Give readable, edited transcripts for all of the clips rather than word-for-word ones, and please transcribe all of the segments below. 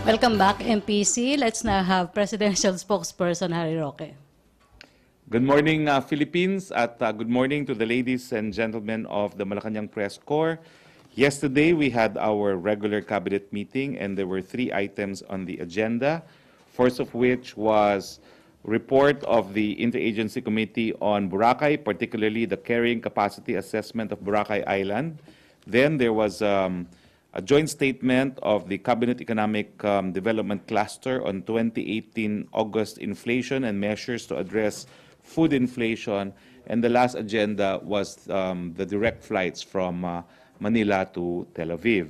Welcome back, MPC. Let's now have Presidential Spokesperson Harry Roque. Good morning, Philippines, at good morning to the ladies and gentlemen of the Malacañang Press Corps. Yesterday, we had our regular cabinet meeting, and there were 3 items on the agenda, first of which was report of the Interagency Committee on Boracay, particularly the carrying capacity assessment of Boracay Island. Then there was a joint statement of the Cabinet Economic Development Cluster on 2018 August inflation and measures to address food inflation. And the last agenda was the direct flights from Manila to Tel Aviv.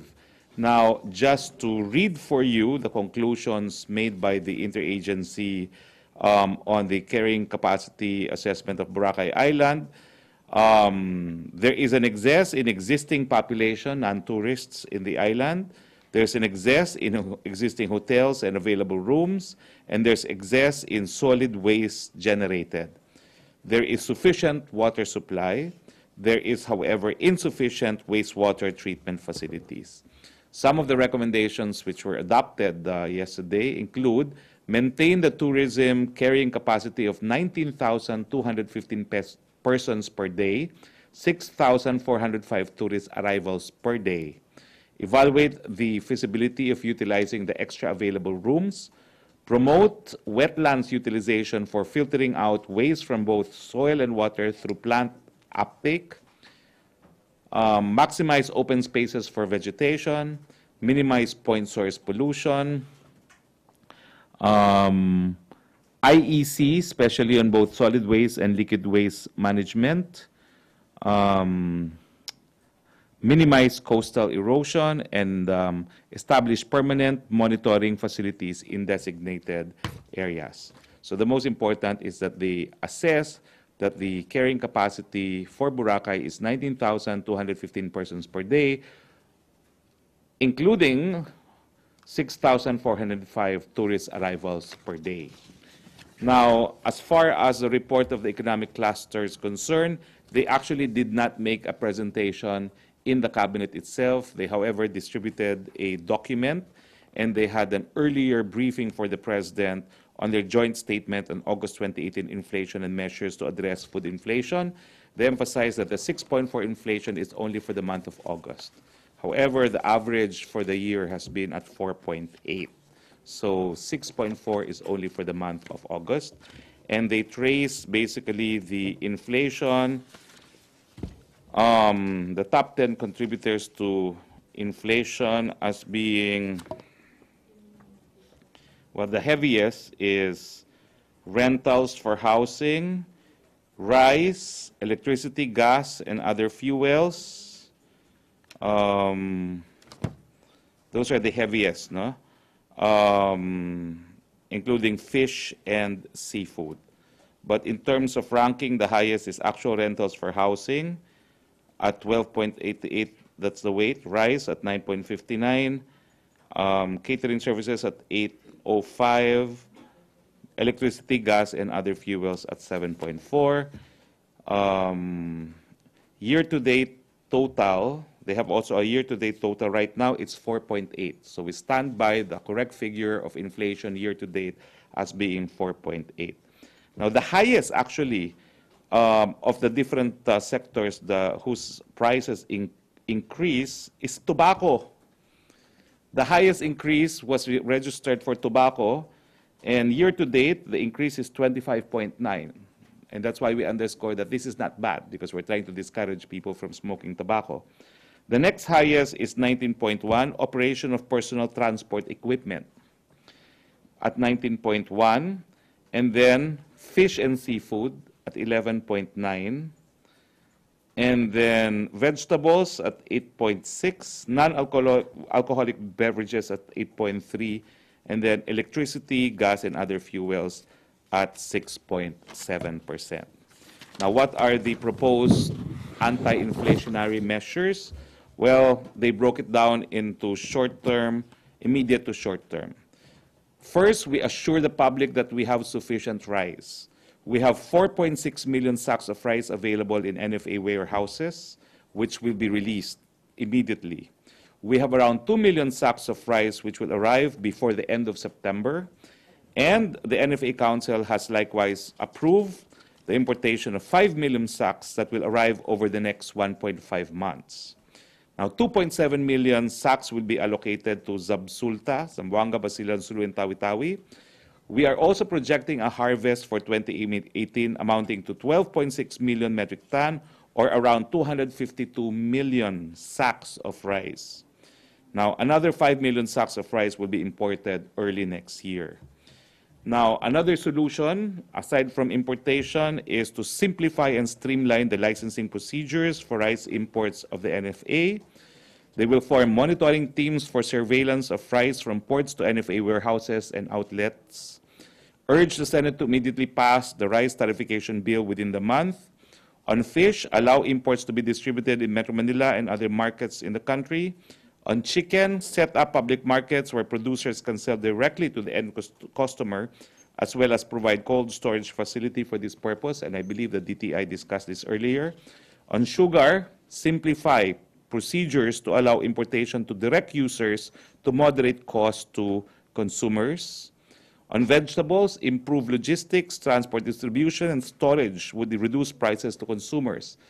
Now, just to read for you the conclusions made by the interagency on the carrying capacity assessment of Boracay Island, there is an excess in existing population and tourists in the island. There's an excess in existing hotels and available rooms, and there's excess in solid waste generated. There is sufficient water supply. There is, however, insufficient wastewater treatment facilities. Some of the recommendations which were adopted yesterday include maintain the tourism carrying capacity of 19,215 persons per day, 6,405 tourist arrivals per day. Evaluate the feasibility of utilizing the extra available rooms. Promote wetlands utilization for filtering out waste from both soil and water through plant uptake. Maximize open spaces for vegetation. Minimize point source pollution. IEC, especially on both solid waste and liquid waste management. Minimize coastal erosion, and establish permanent monitoring facilities in designated areas. So the most important is that they assess that the carrying capacity for Boracay is 19,215 persons per day, including 6,405 tourist arrivals per day. Now, as far as the report of the economic cluster is concerned, they actually did not make a presentation in the cabinet itself. They, however, distributed a document, and they had an earlier briefing for the president on their joint statement on August 2018 inflation and measures to address food inflation. They emphasized that the 6.4 inflation is only for the month of August. However, the average for the year has been at 4.8. So 6.4 is only for the month of August. And they trace basically the inflation. The top 10 contributors to inflation as being, well, the heaviest is rentals for housing, rice, electricity, gas, and other fuels. Those are the heaviest, no? Including fish and seafood. But in terms of ranking, the highest is actual rentals for housing at 12.88, that's the weight. Rice at 9.59. Catering services at 8.05. Electricity, gas, and other fuels at 7.4. Year-to-date total, they have also a year-to-date total right now, it's 4.8. So we stand by the correct figure of inflation year-to-date as being 4.8. Now, the highest, actually, of the different sectors whose prices increase is tobacco. The highest increase was registered for tobacco, and year-to-date, the increase is 25.9. And that's why we underscore that this is not bad, because we're trying to discourage people from smoking tobacco. The next highest is 19.1, operation of personal transport equipment at 19.1, and then fish and seafood at 11.9, and then vegetables at 8.6, non-alcoholic beverages at 8.3, and then electricity, gas, and other fuels at 6.7%. Now, what are the proposed anti-inflationary measures? Well, they broke it down into short-term, immediate to short-term. First, we assure the public that we have sufficient rice. We have 4.6 million sacks of rice available in NFA warehouses, which will be released immediately. we have around 2 million sacks of rice which will arrive before the end of September. And the NFA Council has likewise approved the importation of 5 million sacks that will arrive over the next 1.5 months. Now, 2.7 million sacks will be allocated to Zabsulta, Zamboanga, Basilan, Sulu, and Tawi-Tawi. We are also projecting a harvest for 2018 amounting to 12.6 million metric ton, or around 252 million sacks of rice. Now, another 5 million sacks of rice will be imported early next year. Now, another solution, aside from importation, is to simplify and streamline the licensing procedures for rice imports of the NFA. They will form monitoring teams for surveillance of rice from ports to NFA warehouses and outlets. Urge the Senate to immediately pass the rice tariffication bill within the month. On fish, allow imports to be distributed in Metro Manila and other markets in the country. On chicken, set up public markets where producers can sell directly to the end customer, as well as provide cold storage facility for this purpose, and I believe the DTI discussed this earlier. On sugar, simplify procedures to allow importation to direct users to moderate costs to consumers. On vegetables, improve logistics, transport distribution, and storage would reduce prices to consumers.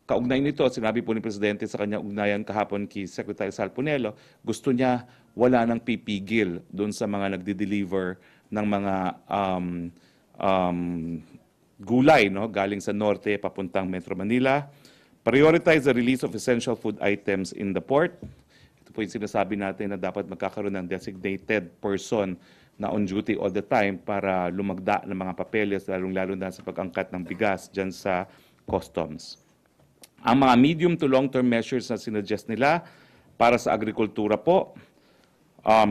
Kaugnay nito, sinabi po ni Presidente sa kanyang ugnayan kahapon kay Secretary Salponelo, gusto niya wala nang pipigil doon sa mga nagde-deliver ng mga gulay galing sa norte papuntang Metro Manila. Prioritize the release of essential food items in the port. Ito po yung sinasabi natin na dapat magkakaroon ng designated person na on duty all the time para lumagda ng mga papeles, lalong-lalo na sa pag-angkat ng bigas dyan sa customs. Ang mga medium to long-term measures na sinuggest nila para sa agrikultura po,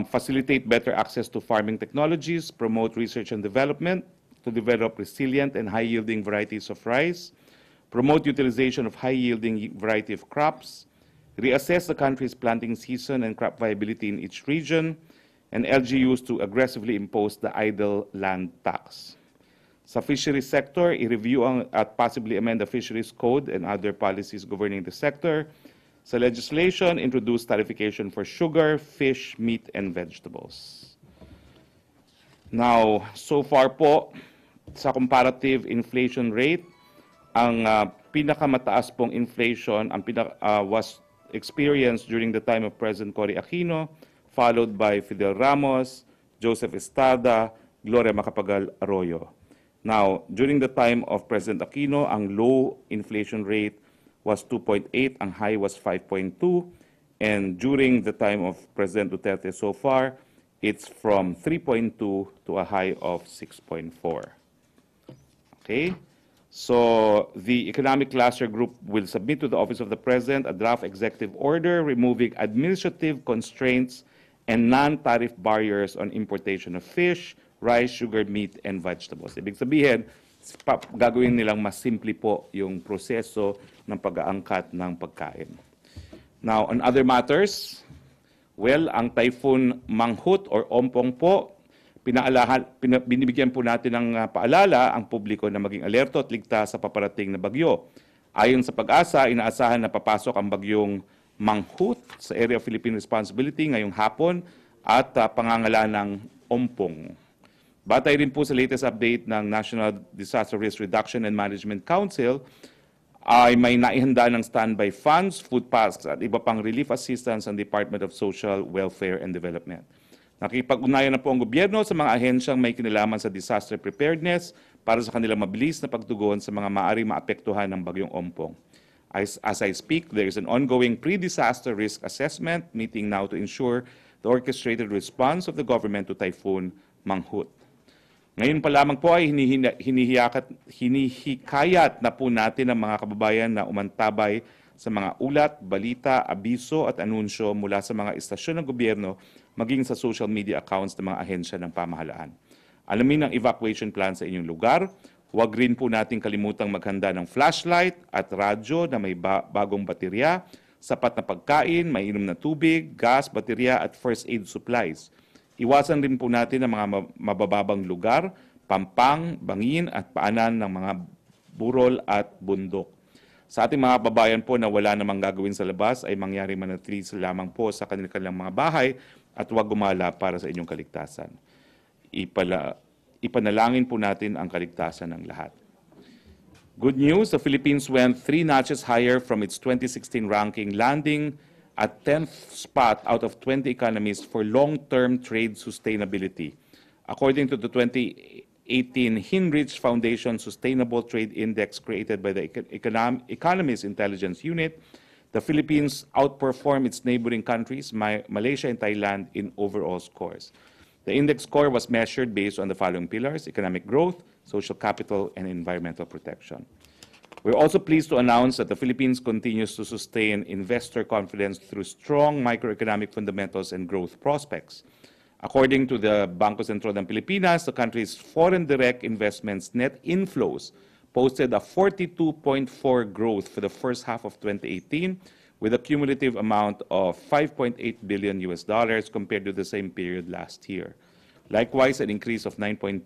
facilitate better access to farming technologies, promote research and development to develop resilient and high-yielding varieties of rice, promote utilization of high-yielding variety of crops, reassess the country's planting season and crop viability in each region, and LGUs to aggressively impose the idle land tax. Sa fisheries sector, i-review at possibly amend the fisheries code and other policies governing the sector. Sa legislation, introduce tariffication for sugar, fish, meat, and vegetables. Now, so far po, sa comparative inflation rate, ang pinakamataas pong inflation was experienced during the time of President Cory Aquino, followed by Fidel Ramos, Joseph Estrada, Gloria Macapagal Arroyo. Now, during the time of President Aquino, ang low inflation rate was 2.8, ang high was 5.2, and during the time of President Duterte so far, it's from 3.2 to a high of 6.4. Okay? So, the Economic Cluster Group will submit to the Office of the President a draft executive order removing administrative constraints and non-tariff barriers on importation of fish, rice, sugar, meat, and vegetables. Ibig sabihin, gagawin nilang mas simple po yung proseso ng pag-aangkat ng pagkain. Now, on other matters, well, ang Typhoon Manghut or Ompong po, binibigyan po natin ng paalala ang publiko na maging alerto at ligtas sa paparating na bagyo. Ayon sa Pag-asa, inaasahan na papasok ang bagyong Manghut sa Area of Philippine Responsibility ngayong hapon at pangangalan ng Ompong. Batay rin po sa latest update ng National Disaster Risk Reduction and Management Council, ay may naihanda ng standby funds, food packs at iba pang relief assistance ang Department of Social Welfare and Development. Nakipag-ugnayan na po ang gobyerno sa mga ahensyang may kinalaman sa disaster preparedness para sa kanilang mabilis na pagtugon sa mga maaaring maapektuhan ng bagyong Ompong. As I speak, there is an ongoing pre-disaster risk assessment meeting now to ensure the orchestrated response of the government to Typhoon Manghut. Ngayon pa lamang po ay hinihikayat na po natin ang mga kababayan na umantabay sa mga ulat, balita, abiso at anunsyo mula sa mga istasyon ng gobyerno maging sa social media accounts ng mga ahensya ng pamahalaan. Alamin ang evacuation plan sa inyong lugar. Huwag rin po natin kalimutang maghanda ng flashlight at radyo na may bagong baterya, sapat na pagkain, mainom na tubig, gas, baterya at first aid supplies. Iwasan rin po natin ang mga mabababang lugar, pampang, bangin at paanan ng mga burol at bundok. Sa ating mga kababayan po na wala namang gagawin sa labas ay mangyari manatili sila lamang po sa kanilang mga bahay at huwag gumala para sa inyong kaligtasan. Ipanalangin po natin ang kaligtasan ng lahat. Good news, the Philippines went 3 notches higher from its 2016 ranking, landing at 10th spot out of 20 economies for long-term trade sustainability. According to the 2018 Hinrich Foundation Sustainable Trade Index created by the Economist Intelligence Unit, the Philippines outperformed its neighboring countries, Malaysia and Thailand, in overall scores. The index score was measured based on the following pillars: economic growth, social capital, and environmental protection. We're also pleased to announce that the Philippines continues to sustain investor confidence through strong microeconomic fundamentals and growth prospects. According to the Bangko Sentral ng Pilipinas, the country's foreign direct investments net inflows posted a 42.4% growth for the first half of 2018, with a cumulative amount of $5.8 billion compared to the same period last year. Likewise, an increase of 9.2%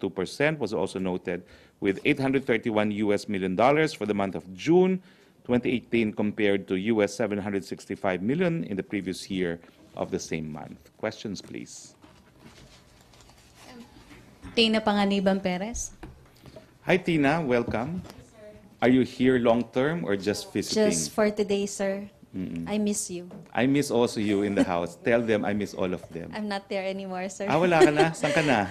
was also noted, with $831 million for the month of June 2018 compared to $765 million in the previous year of the same month. Questions, please. Tina Panganiban Perez. Hi, Tina. Welcome. Are you here long-term or just visiting? Just for today, sir. I miss you. I miss also you in the house. Tell them I miss all of them. I'm not there anymore, sir. Ah, wala ka na? Saan ka na?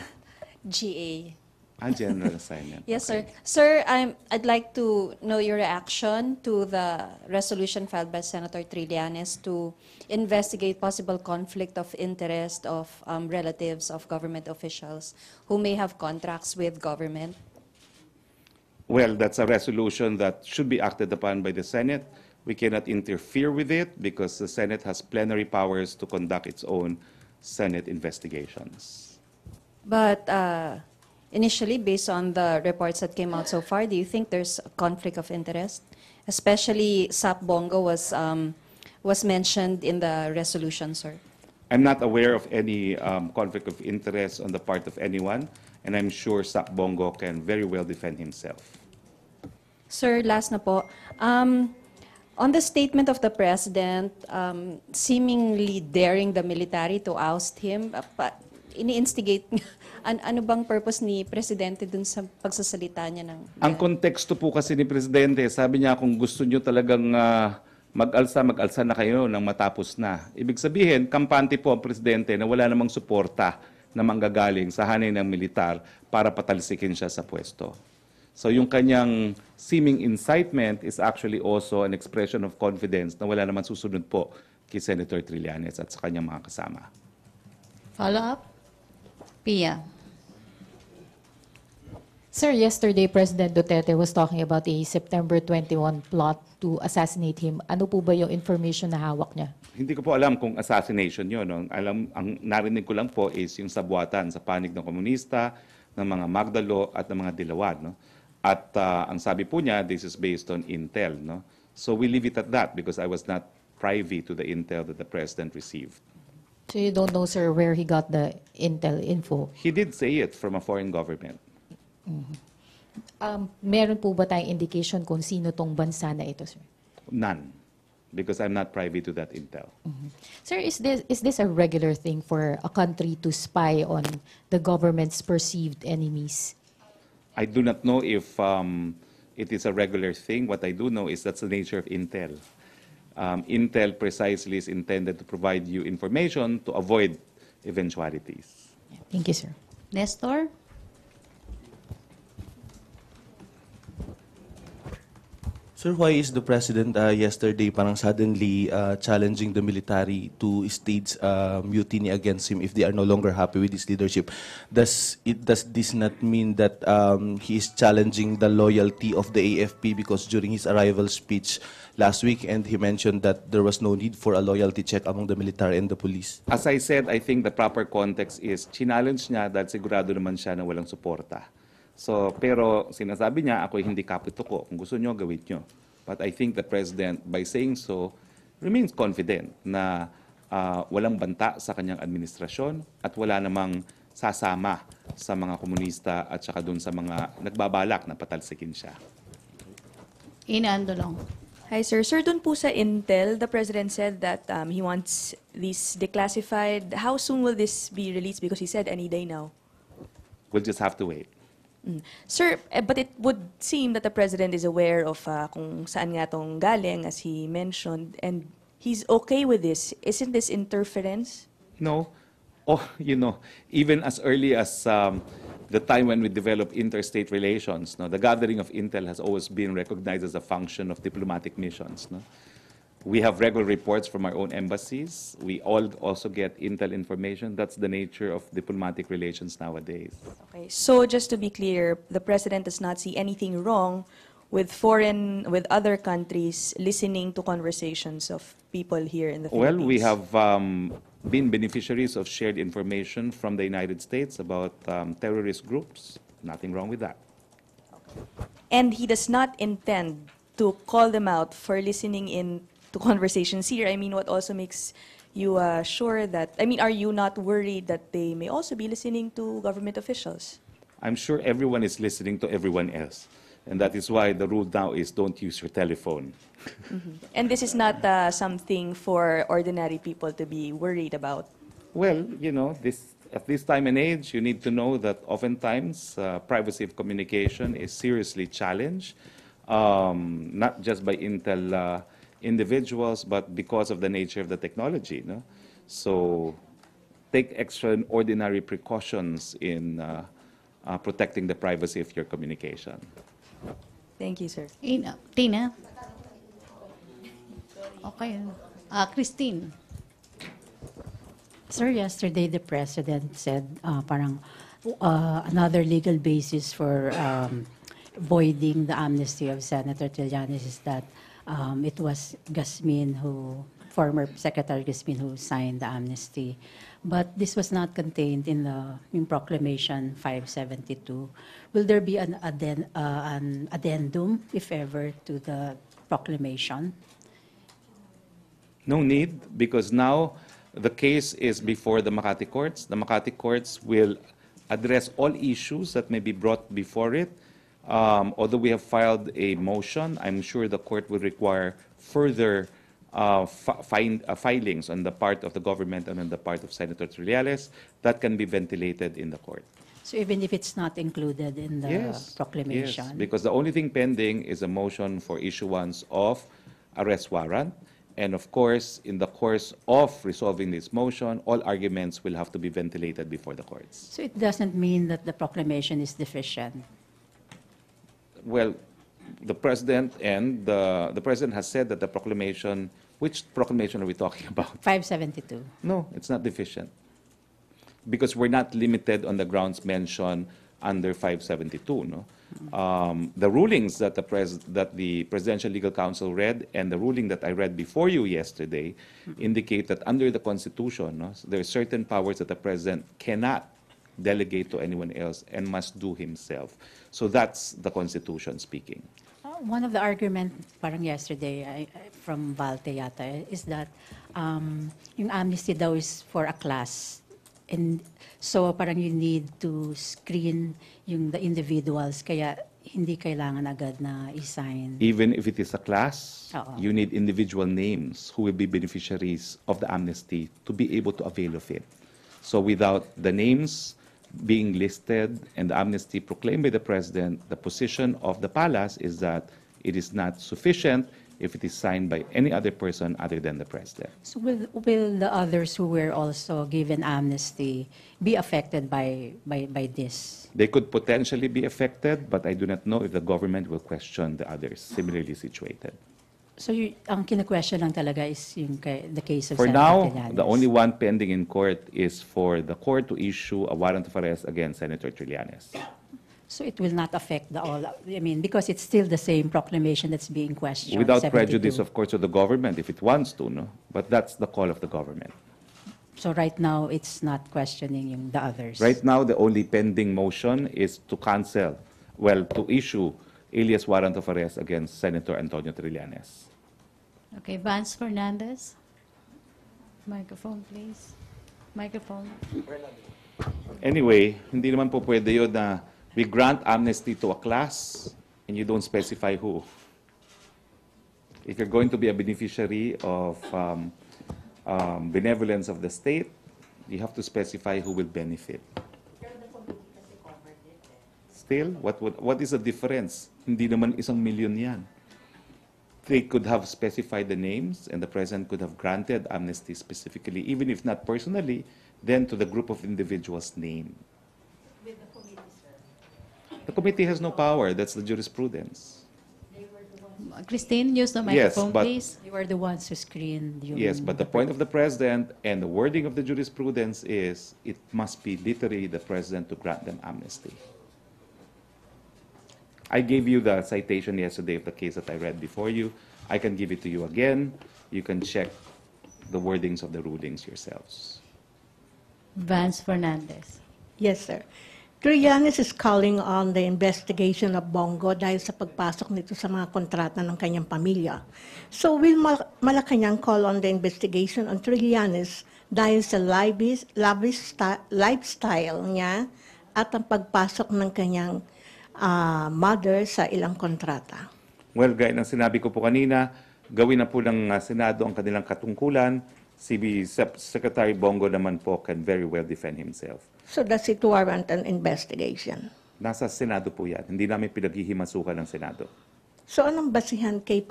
GA. Ah, general assignment. Yes, Okay. sir. Sir, I'd like to know your reaction to the resolution filed by Senator Trillanes to investigate possible conflict of interest of relatives of government officials who may have contracts with government. Well, that's a resolution that should be acted upon by the Senate. We cannot interfere with it because the Senate has plenary powers to conduct its own Senate investigations. But initially, based on the reports that came out so far, do you think there's a conflict of interest? Especially SAP Bongo was mentioned in the resolution, sir. I'm not aware of any conflict of interest on the part of anyone, and I'm sure Sap Bongo can very well defend himself. Sir, last na po. On the statement of the President, seemingly daring the military to oust him, ini-instigate, ano bang purpose ni Presidente dun sa pagsasalita niya ng... Ang konteksto po kasi ni Presidente, sabi niya kung gusto niyo talagang mag-alsa na kayo nang matapos na. Ibig sabihin, kampante po ang Presidente na wala namang suporta na manggagaling sa hanay ng militar para patalsikin siya sa pwesto. So yung kanyang seeming incitement is actually also an expression of confidence na wala naman susunod po kay Senator Trillanes at sa kanyang mga kasama. Follow-up? Pia. Sir, yesterday President Duterte was talking about a September 21 plot to assassinate him. Ano po ba yung information na hawak niya? Hindi ko po alam kung assassination yun. No? Ang narinig ko lang po is yung sabuatan sa panig ng komunista, ng mga Magdalo at ng mga Dilawan. No? At ang sabi po niya, this is based on intel. No? So we leave it at that because I was not privy to the intel that the President received. So you don't know, sir, where he got the intel info? He did say it from a foreign government. Meron po ba tayong indication kung sino tong bansa na ito, sir? None. Because I'm not privy to that intel. Sir, is this a regular thing for a country to spy on the government's perceived enemies? I do not know if it is a regular thing. What I do know is that's the nature of intel. Intel precisely is intended to provide you information to avoid eventualities. Thank you, sir. Nestor? Sir, why is the President yesterday parang suddenly challenging the military to stage mutiny against him if they are no longer happy with his leadership? Does this not mean that he is challenging the loyalty of the AFP because during his arrival speech last week and he mentioned that there was no need for a loyalty check among the military and the police? As I said, I think the proper context is challenge niya dahil sigurado naman siya na walang suporta. So, pero sinasabi niya, ako hindi kapituko. Kung gusto niyo, gawin niyo. But I think the President, by saying so, remains confident na walang banta sa kanyang administrasyon at wala namang sasama sa mga komunista at saka dun sa mga nagbabalak na patalsikin siya. Ina Andolong. Hi, sir. Sir, dun po sa Intel, the President said that he wants these declassified. How soon will this be released? Because he said any day now. We'll just have to wait. Sir, but it would seem that the President is aware of kung saan nga tong galing, as he mentioned, and he's okay with this. Isn't this interference? No. Oh, even as early as the time when we developed interstate relations, no, the gathering of intel has always been recognized as a function of diplomatic missions. No? We have regular reports from our own embassies. We all also get intel information. That's the nature of diplomatic relations nowadays. Okay. So just to be clear, the President does not see anything wrong with other countries listening to conversations of people here in the Philippines? Well, we have been beneficiaries of shared information from the United States about terrorist groups. Nothing wrong with that. And he does not intend to call them out for listening in to conversations here. I mean, what also makes you sure that, are you not worried that they may also be listening to government officials? I'm sure everyone is listening to everyone else. And that is why the rule now is don't use your telephone. And this is not something for ordinary people to be worried about. Well, at this time and age, you need to know that oftentimes privacy of communication is seriously challenged, not just by Intel individuals, but because of the nature of the technology. No? So take extraordinary precautions in protecting the privacy of your communication. Thank you, sir. Tina? Okay. Christine? Sir, yesterday the President said another legal basis for voiding the amnesty of Senator Trillanes is that it was former Secretary Gasmin who signed the amnesty. But this was not contained in Proclamation 572. Will there be an addendum, if ever, to the proclamation? No need, because now the case is before the Makati courts. The Makati courts will address all issues that may be brought before it. Although we have filed a motion, I'm sure the court will require further filings on the part of the government and on the part of Senator Trillanes that can be ventilated in the court. So even if it's not included in the proclamation? Yes, because the only thing pending is a motion for issuance of arrest warrant. And of course, in the course of resolving this motion, all arguments will have to be ventilated before the courts. So it doesn't mean that the proclamation is deficient? Well, the President the President has said that the proclamation, which proclamation are we talking about? 572. No, it's not deficient. Because we're not limited on the grounds mentioned under 572. No? The rulings that the Presidential Legal Counsel read and the ruling that I read before you yesterday indicate that under the Constitution, no, there are certain powers that the President cannot delegate to anyone else and must do himself. So that's the Constitution speaking. One of the arguments parang yesterday from Valte yata is that yung amnesty daw is for a class. And so parang you need to screen the individuals kaya hindi kailangan agad na i-sign. Even if it is a class, Oo. you need individual names who will be beneficiaries of the amnesty to be able to avail of it. So without the names being listed and the amnesty proclaimed by the President, the position of the palace is that it is not sufficient if it is signed by any other person other than the President. So will the others who were also given amnesty be affected by this? They could potentially be affected, but I do not know if the government will question the others similarly situated. So ang kina-question lang talaga is the case of For Senator now, Trillanes. the only one pending in court is for the court to issue a warrant of arrest against Senator Trillanes. So it will not affect because it's still the same proclamation that's being questioned. Without 72. prejudice, of course, to the government if it wants to, no? But that's the call of the government. So right now, it's not questioning the others. Right now, the only pending motion is to to issue alias warrant of arrest against Senator Antonio Trillanes. Okay, Vance Fernandez. Microphone, please. Microphone. Anyway, hindi naman po pwede yun na we grant amnesty to a class and you don't specify who. If you're going to be a beneficiary of benevolence of the state, you have to specify who will benefit. Still, what is the difference? Hindi naman 1 million yan. They could have specified the names, and the President could have granted amnesty specifically, even if not personally, then to the group of individuals named. With the committee, sir? The committee has no power. That's the jurisprudence. Christine, use the Yes, microphone, but- please. They were the ones who screened you. Yes, but the point of the President and the wording of the jurisprudence is it must be literally the President to grant them amnesty. I gave you the citation yesterday of the case that I read before you. I can give it to you again. You can check the wordings of the rulings yourselves. Vance Fernandez. Yes, sir. Trillanes is calling on the investigation of Bongo dahil sa pagpasok nito sa mga kontrata ng kanyang pamilya. So will Malacañang call on the investigation on Trillanes dahil sa lavish lifestyle niya at ang pagpasok ng kanyang mother sa ilang kontrata? Well, gaya ng sinabi ko po kanina, gawin na po ng Senado ang kanilang katungkulan. Secretary Bongo naman po can very well defend himself. So does it warrant an investigation? Nasa Senado po yan. Hindi namin pinaghihimasukan ng Senado. So anong basihan kay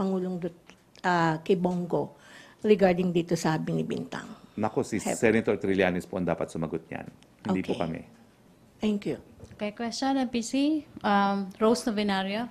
kay Bongo regarding dito sa sabi ni Bintang? Nako, si Senator Trillanes po ang dapat sumagot niyan. Hindi po Okay. kami. Thank you. Okay, question, MPC. Rose Novenario.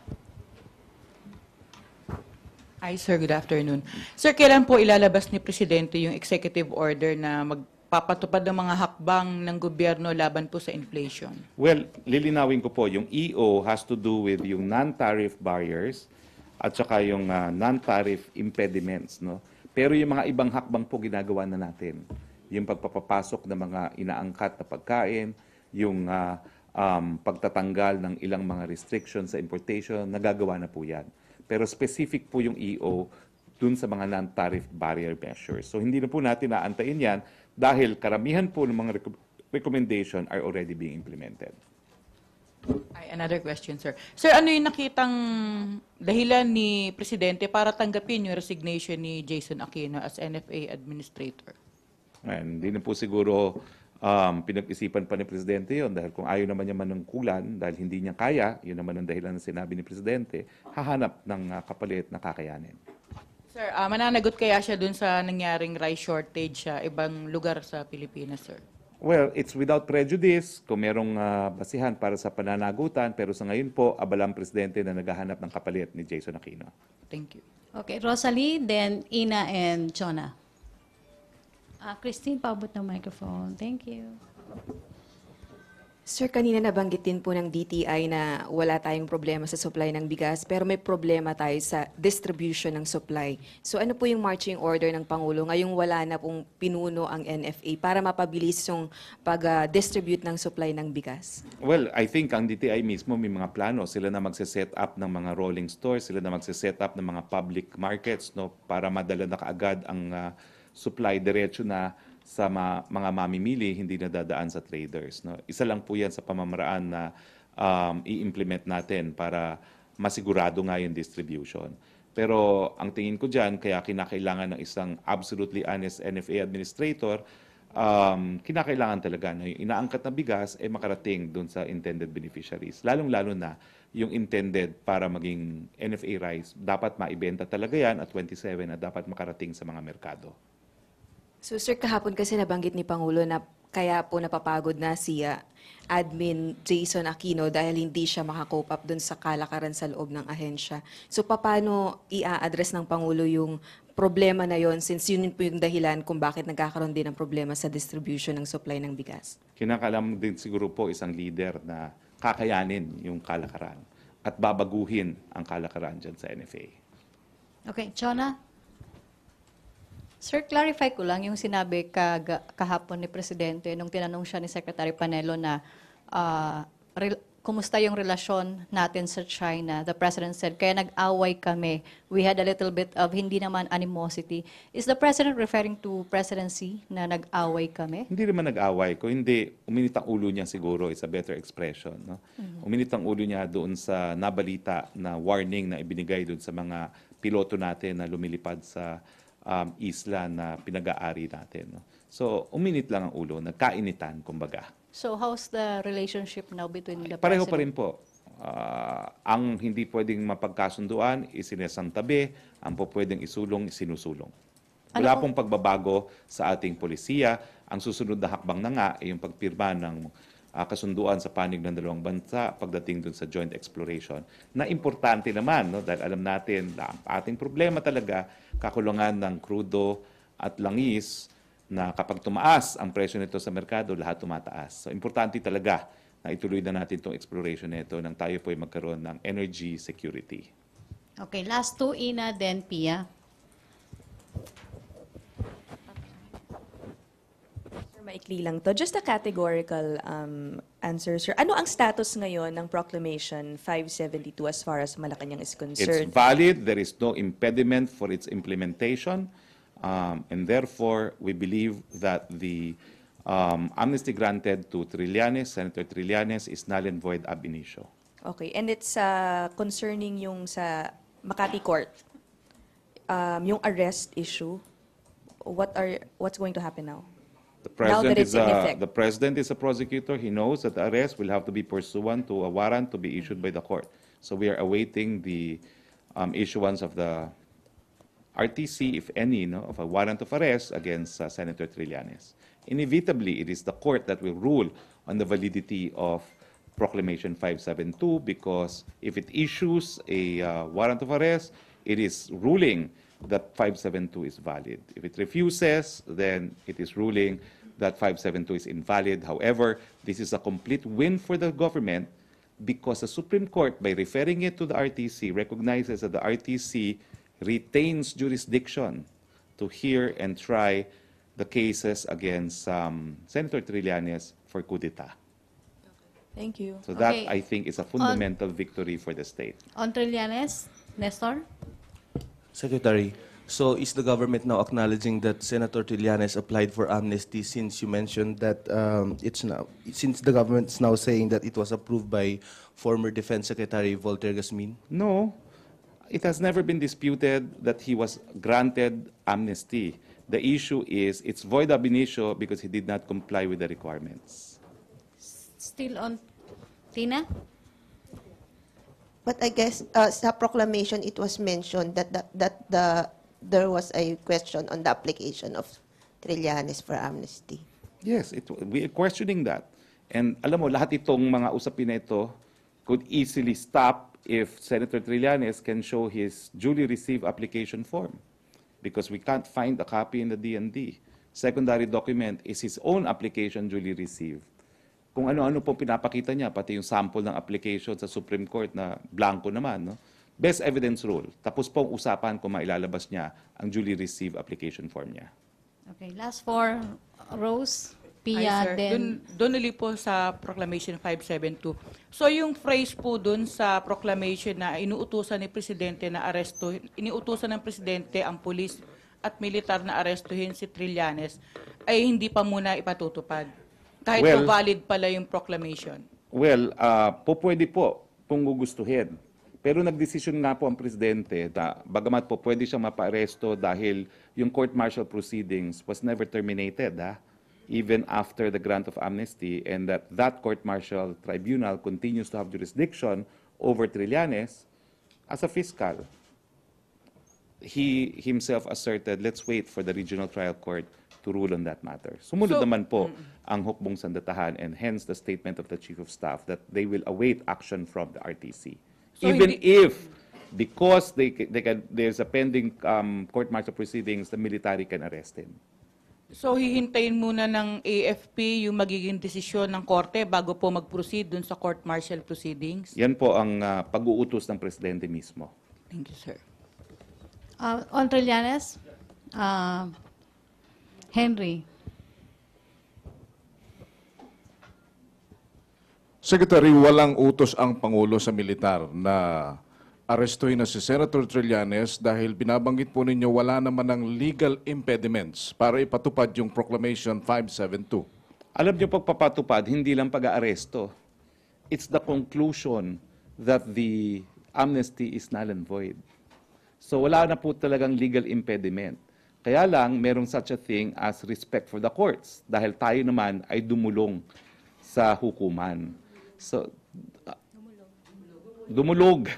Hi, sir. Good afternoon. Sir, kailan po ilalabas ni Presidente yung executive order na magpapatupad ng mga hakbang ng gobyerno laban po sa inflation? Well, lilinawin ko po, yung EO has to do with yung non-tariff barriers at saka yung non-tariff impediments. No? Pero yung mga ibang hakbang po ginagawa na natin. Yung pagpapapasok ng mga inaangkat na pagkain, yung pagtatanggal ng ilang mga restrictions sa importation, nagagawa na po yan. Pero specific po yung EO dun sa mga non-tariff barrier measures. So hindi na po natin naantayin yan dahil karamihan po ng mga recommendation are already being implemented. Another question, sir. Sir, ano yung nakitang dahilan ni Presidente para tanggapin yung resignation ni Jason Aquino as NFA Administrator? And hindi na po siguro pinag-isipan pa ni Presidente yon dahil kung ayaw naman niya manungkulan dahil hindi niya kaya, yun naman ang dahilan na sinabi ni Presidente, hahanap ng kapalit na kakayanin. Sir, mananagot kaya siya dun sa nangyaring rice shortage sa ibang lugar sa Pilipinas, sir? Well, it's without prejudice kung merong basihan para sa pananagutan, pero sa ngayon po, abalang Presidente na naghahanap ng kapalit ni Jason Aquino. Thank you. Okay, Rosalie, then Ina and Chona. Christine, paabot ng microphone. Thank you. Sir, kanina nabanggit din po ng DTI na wala tayong problema sa supply ng bigas, pero may problema tayo sa distribution ng supply. So ano po yung marching order ng Pangulo ngayong wala na pong pinuno ang NFA para mapabilis yung pag-distribute ng supply ng bigas? Well, I think ang DTI mismo may mga plano. Sila na magse-set up ng mga rolling stores, sila na magse-set up ng mga public markets, no, para madala na kaagad ang supply diretso na sa mga mamimili, hindi na dadaan sa traders. No? Isa lang po yan sa pamamaraan na i-implement natin para masigurado nga yung distribution. Pero ang tingin ko dyan, kaya kinakailangan ng isang absolutely honest NFA administrator, kinakailangan talaga na yung inaangkat na bigas ay makarating doon sa intended beneficiaries. Lalong-lalo na yung intended para maging NFA rice, dapat maibenta talaga yan at 27 at dapat makarating sa mga merkado. So sir, kahapon kasi nabanggit ni Pangulo na kaya po napapagod na si Admin Jason Aquino dahil hindi siya makakope up dun sa kalakaran sa loob ng ahensya. So paano i-address ng Pangulo yung problema na yon since yun po yung dahilan kung bakit nagkakaroon din ng problema sa distribution ng supply ng bigas? Kinakailangan din siguro po isang leader na kakayanin yung kalakaran at babaguhin ang kalakaran dyan sa NFA. Okay, Chona? Sir, clarify ko lang yung sinabi kahapon ni Presidente nung tinanong siya ni Secretary Panelo na kumusta yung relasyon natin sa China. The President said, kaya nag-away kami. We had a little bit of hindi naman animosity. Is the President referring to presidency na nag-away kami? Hindi naman nag-away. Kung hindi, uminit ang ulo niya siguro is a better expression. No? Uminit ang ulo niya doon sa nabalita na warning na ibinigay doon sa mga piloto natin na lumilipad sa isla na pinag-aari natin. No? So, uminit lang ang ulo, nagkainitan, kumbaga. So how's the relationship now between the Pareho pa rin President? po. Ang hindi pwedeng mapagkasunduan, isinesantabi. Ang po pwedeng isulong, isinusulong. Wala pong pagbabago sa ating polisiya. Ang susunod na hakbang na nga ay yung pagpirma ng kasunduan sa panig ng dalawang bansa pagdating dun sa joint exploration. Na importante naman, no? Dahil alam natin na ang ating problema talaga, kakulangan ng krudo at langis, na kapag tumaas ang presyo nito sa merkado, lahat tumataas. So, importante talaga na ituloy na natin itong exploration nito nang tayo po ay magkaroon ng energy security. Okay, last two, Ina, then Pia. Sir, maikli lang to. Just a categorical answer, sir. Ano ang status ngayon ng Proclamation 572 as far as Malacañang is It's concerned? valid. There is no impediment for its implementation. And therefore, we believe that the amnesty granted to Trillanes, Senator Trillanes, is null and void ab initio. Okay, and it's concerning yung sa Makati Court, yung arrest issue. What's going to happen now? Now that it's in effect. The president is a prosecutor. He knows that the arrest will have to be pursuant to a warrant to be issued by the court. So we are awaiting the issuance of the RTC, if any, of a warrant of arrest against Senator Trillanes. Inevitably, it is the court that will rule on the validity of Proclamation 572 because if it issues a warrant of arrest, it is ruling that 572 is valid. If it refuses, then it is ruling that 572 is invalid. However, this is a complete win for the government because the Supreme Court, by referring it to the RTC, recognizes that the RTC retains jurisdiction to hear and try the cases against Senator Trillanes for coup d'etat. Thank you. So that, Okay. I think, is a fundamental victory for the state. On Trillanes, Nestor? Secretary, so is the government now acknowledging that Senator Trillanes applied for amnesty since you mentioned that since the government's now saying that it was approved by former Defense Secretary Voltaire Gasmin? No, it has never been disputed that he was granted amnesty. The issue is it's void ab initio because he did not comply with the requirements. Still on Tina? But I guess sa proclamation it was mentioned that there was a question on the application of Trillanes for amnesty. Yes, we are questioning that. And alam mo, lahat itong mga usapin na ito could easily stop if Senator Trillanes can show his duly received application form because we can't find a copy in the DND. Secondary document is his own application duly received. Kung ano-ano po pinapakita niya, pati yung sample ng application sa Supreme Court na blanco naman, no? Best evidence rule. Tapos pong usapan kung mailalabas niya ang duly received application form niya. Okay, last four, Rose, Ay, Pia, sir, then... doon ulit po sa Proclamation 572. So yung phrase po doon sa proclamation na inuutusan ni Presidente na iniutusan ng Presidente ang pulis at militar na arestuhin si Trillanes ay hindi pa muna ipatutupad. Kahit Well, valid pala yung proclamation. Well, pwede po kung gugustuhin. Pero nagdesisyon nga po ang Presidente na bagamat po pwede siyang mapa-aresto dahil yung court-martial proceedings was never terminated, even after the grant of amnesty, and that court-martial tribunal continues to have jurisdiction over Trillanes as a fiscal. He himself asserted, let's wait for the regional trial court to rule on that matter. Sumunod naman po ang hukbong sandatahan and hence the statement of the Chief of Staff that they will await action from the RTC. So Even if, because there's a pending court-martial proceedings, the military can arrest him. So hihintayin muna ng AFP yung magiging desisyon ng korte bago po mag-proceed dun sa court-martial proceedings? Yan po ang pag-uutos ng Presidente mismo. Thank you, sir. On Trillanes, Henry. Secretary, walang utos ang Pangulo sa militar na arestuhin na si Senator Trillanes dahil binabanggit po ninyo wala naman ng legal impediments para ipatupad yung Proclamation 572. Alam niyo, pagpapatupad, hindi lang pag-aaresto. It's the conclusion that the amnesty is null and void. So wala na po talagang legal impediment. Kaya lang, merong such a thing as respect for the courts dahil tayo naman ay dumulong sa hukuman. So, dumulog.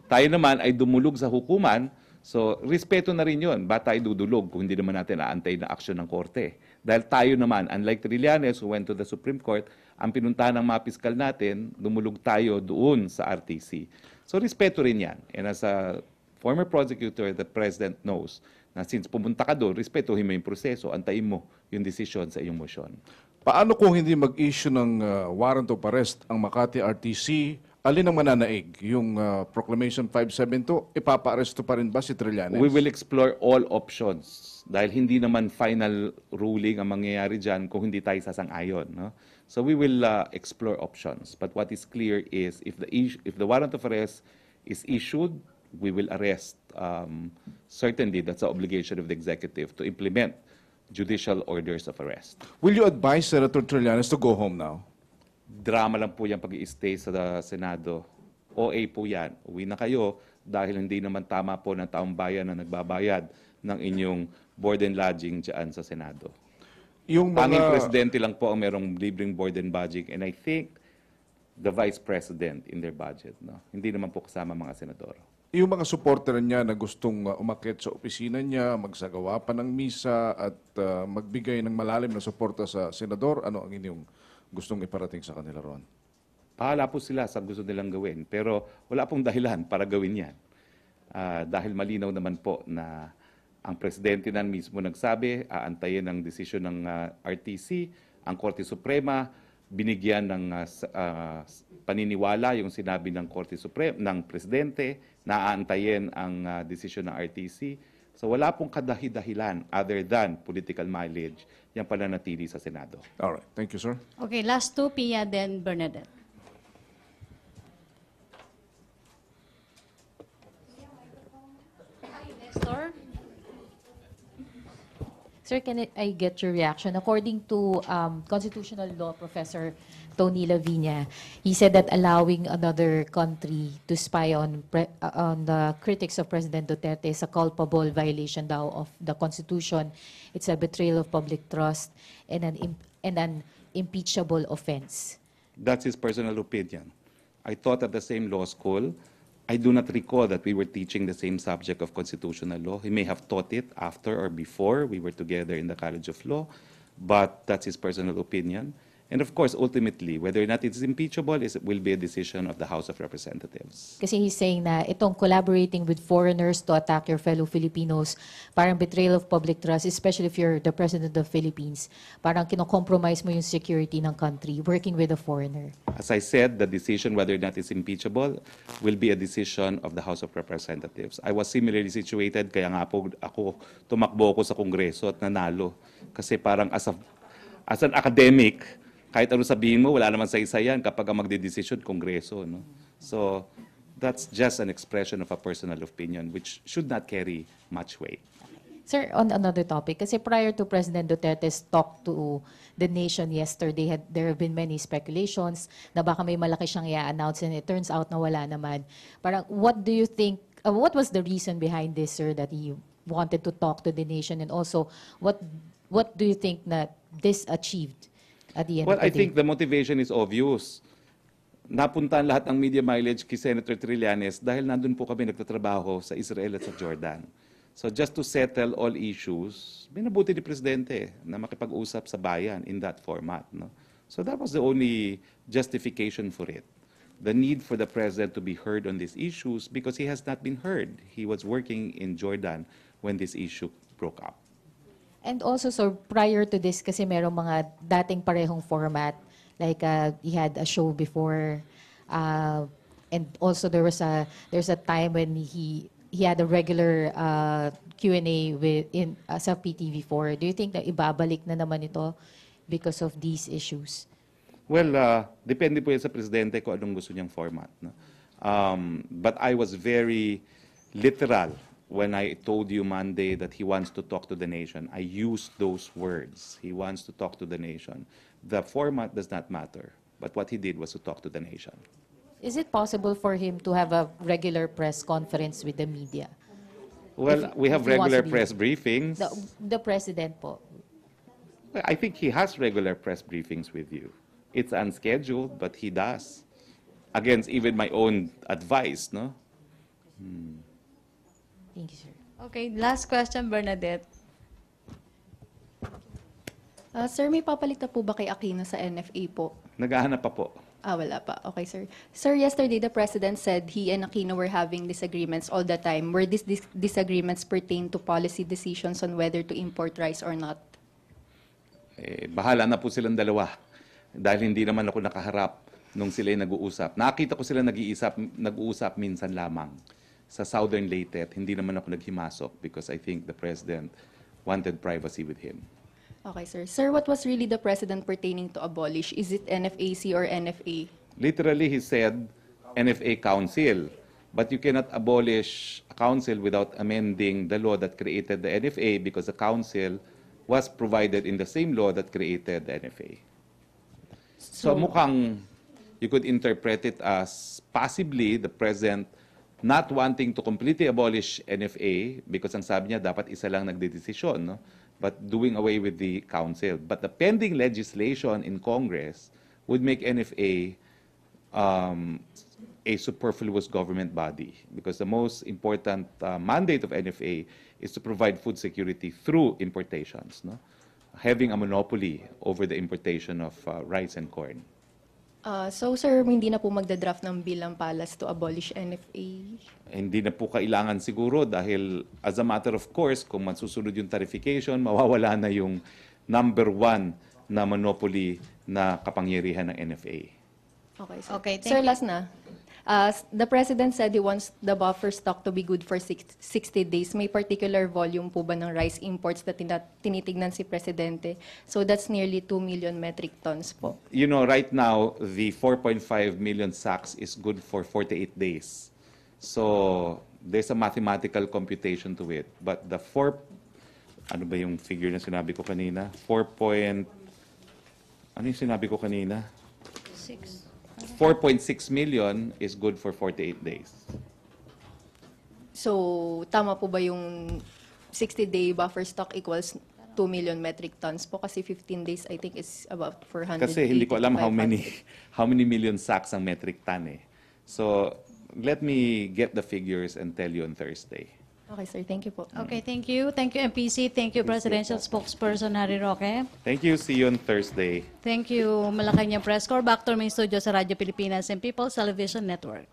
Tayo naman ay dumulog sa hukuman, so respeto na rin yun. Ba't tayo dudulog kung hindi naman natin aantay na aksyon ng korte? Dahil tayo naman, unlike Trillanes who went to the Supreme Court, ang pinuntahan ng mga piskal natin, dumulog tayo doon sa RTC. So respeto rin yan. And as a former prosecutor, the President knows na since pumunta ka doon, respetuhin mo yung proseso, antayin mo yung desisyon sa iyong motion. Paano kung hindi mag-issue ng warrant of arrest ang Makati RTC? Alin ang mananaig? Yung Proclamation 572, ipapa-aresto pa rin ba si Trillanes? We will explore all options dahil hindi naman final ruling ang mangyayari dyan kung hindi tayo sasang-ayon. No? So we will explore options. But what is clear is if the warrant of arrest is issued, we will arrest. Certainly, that's the obligation of the executive to implement judicial orders of arrest. Will you advise Senator Trillanes to go home now? Drama lang po yung pag-i-stay sa Senado. OA po yan. Uwi na kayo dahil hindi naman tama po ng taong bayan na nagbabayad ng inyong board and lodging dyan sa Senado. Yung Tanging presidente lang po ang merong libreng board and lodging, and I think the vice president in their budget. No? Hindi naman po kasama mga senador. Yung mga supporter niya na gustong umakyat sa opisina niya, magsagawa pa ng misa at magbigay ng malalim na suporta sa senador, ano ang inyong gustong iparating sa kanila ron? Pahala po sila sa gusto nilang gawin, pero wala pong dahilan para gawin yan. Dahil malinaw naman po na ang presidente na mismo nagsabi, aantayin ang desisyon ng RTC, ang Korte Suprema, binigyan ng paniniwala yung sinabi ng Korte Suprema, ng presidente, na aantayin ang desisyon ng RTC. So wala pong kadahi-dahilan other than political mileage yung pananatili sa Senado. All right. Thank you, sir. Okay, last two, Pia, then Bernadette. Nestor? Sir, can I get your reaction? According to constitutional law professor Tony Lavinia, he said that allowing another country to spy on the critics of President Duterte is a culpable violation daw of the Constitution. It's a betrayal of public trust and an impeachable offense. That's his personal opinion. I taught at the same law school. I do not recall that we were teaching the same subject of constitutional law. He may have taught it after or before we were together in the College of Law, but that's his personal opinion. And of course, ultimately, whether or not it's impeachable will be a decision of the House of Representatives. Kasi he's saying na itong collaborating with foreigners to attack your fellow Filipinos, parang betrayal of public trust, especially if you're the President of the Philippines. Parang kinocompromise mo yung security ng country, working with a foreigner. As I said, the decision whether or not it's impeachable will be a decision of the House of Representatives. I was similarly situated, kaya nga po tumakbo ako sa Kongreso at nanalo. Kasi parang as an academic, kahit ano sabihin mo, wala naman sa isa yan kapag ang magdedesisyon, Kongreso. No? So, that's just an expression of a personal opinion which should not carry much weight. Sir, on another topic, kasi prior to President Duterte's talk to the nation yesterday, there have been many speculations na baka may malaki siyang i-announce and it turns out na wala naman. Parang, what do you think, what was the reason behind this, sir, that he wanted to talk to the nation? And also, what do you think that this achieved at the end of the day? Well, I think the motivation is obvious. Napuntahan lahat ng media mileage kay Senator Trillanes dahil nandun po kami nagtatrabaho sa Israel at sa Jordan. So just to settle all issues, binabuti ni Presidente na makipag-usap sa bayan in that format. No? So that was the only justification for it. The need for the President to be heard on these issues because he has not been heard. He was working in Jordan when this issue broke up. And also, sir, prior to this, kasi merong mga dating parehong format, like he had a show before, and also there's a time when he had a regular Q&A sa PTV4. Do you think na ibabalik na naman ito because of these issues? Well, depende po yan sa Presidente kung anong gusto niyang format. No? But I was very literal when I told you Monday that he wants to talk to the nation. I used those words. He wants to talk to the nation. The format does not matter, but what he did was to talk to the nation. Is it possible for him to have a regular press conference with the media? Well, we have if he wants regular to be- press briefings. The president po. Well, I think he has regular press briefings with you. It's unscheduled, but he does. Against even my own advice, no? Thank you, sir. Okay, last question, Bernadette. Sir, may papalit na po ba kay Aquino sa NFA po? Naghahanap pa po. Wala pa. Okay, sir. Sir, yesterday the President said he and Aquino were having disagreements all the time. Were these disagreements pertain to policy decisions on whether to import rice or not? Bahala na po silang dalawa. Dahil hindi naman ako nakaharap nung sila nag-uusap. Nakita ko sila nag-uusap minsan lamang sa Southern Leyte at hindi naman ako naghimasok because I think the President wanted privacy with him. Okay, sir. Sir, what was really the President pertaining to abolish? Is it NFAC or NFA? Literally, he said NFA Council. But you cannot abolish a council without amending the law that created the NFA because the council was provided in the same law that created the NFA. So mukhang you could interpret it as possibly the President not wanting to completely abolish NFA because ang sabi niya dapat isa lang nagdedesisyon, no? But doing away with the council. But the pending legislation in Congress would make NFA a superfluous government body because the most important mandate of NFA is to provide food security through importations, no? Having a monopoly over the importation of rice and corn. So, sir, hindi na po magda-draft ng bill ang Palas to abolish NFA? Hindi na po kailangan siguro dahil as a matter of course, kung masusunod yung tarification, mawawala na yung number 1 na monopoly na kapangyarihan ng NFA. Okay, sir. Okay, thank Sir, you. last na. The President said he wants the buffer stock to be good for 60 days. May particular volume po ba ng rice imports na tinitignan si Presidente? So that's nearly 2 million metric tons po. You know, right now, the 4.5 million sacks is good for 48 days. So, there's a mathematical computation to it. But the ano ba yung figure na sinabi ko kanina? Ano yung sinabi ko kanina? 4.6 million is good for 48 days. So, tama po ba yung 60-day buffer stock equals 2 million metric tons po? Kasi 15 days, I think, is about 480 Kasi hindi ko alam to 500. how many million sacks ang metric ton eh. So, let me get the figures and tell you on Thursday. Okay, sir. Thank you po. Okay, thank you. Thank you, MPC. Thank you, Presidential Spokesperson Harry Roque. Thank you. See you on Thursday. Thank you, Malacañang Press Corps. Back to our main studio sa Radyo Pilipinas and People's Television Network.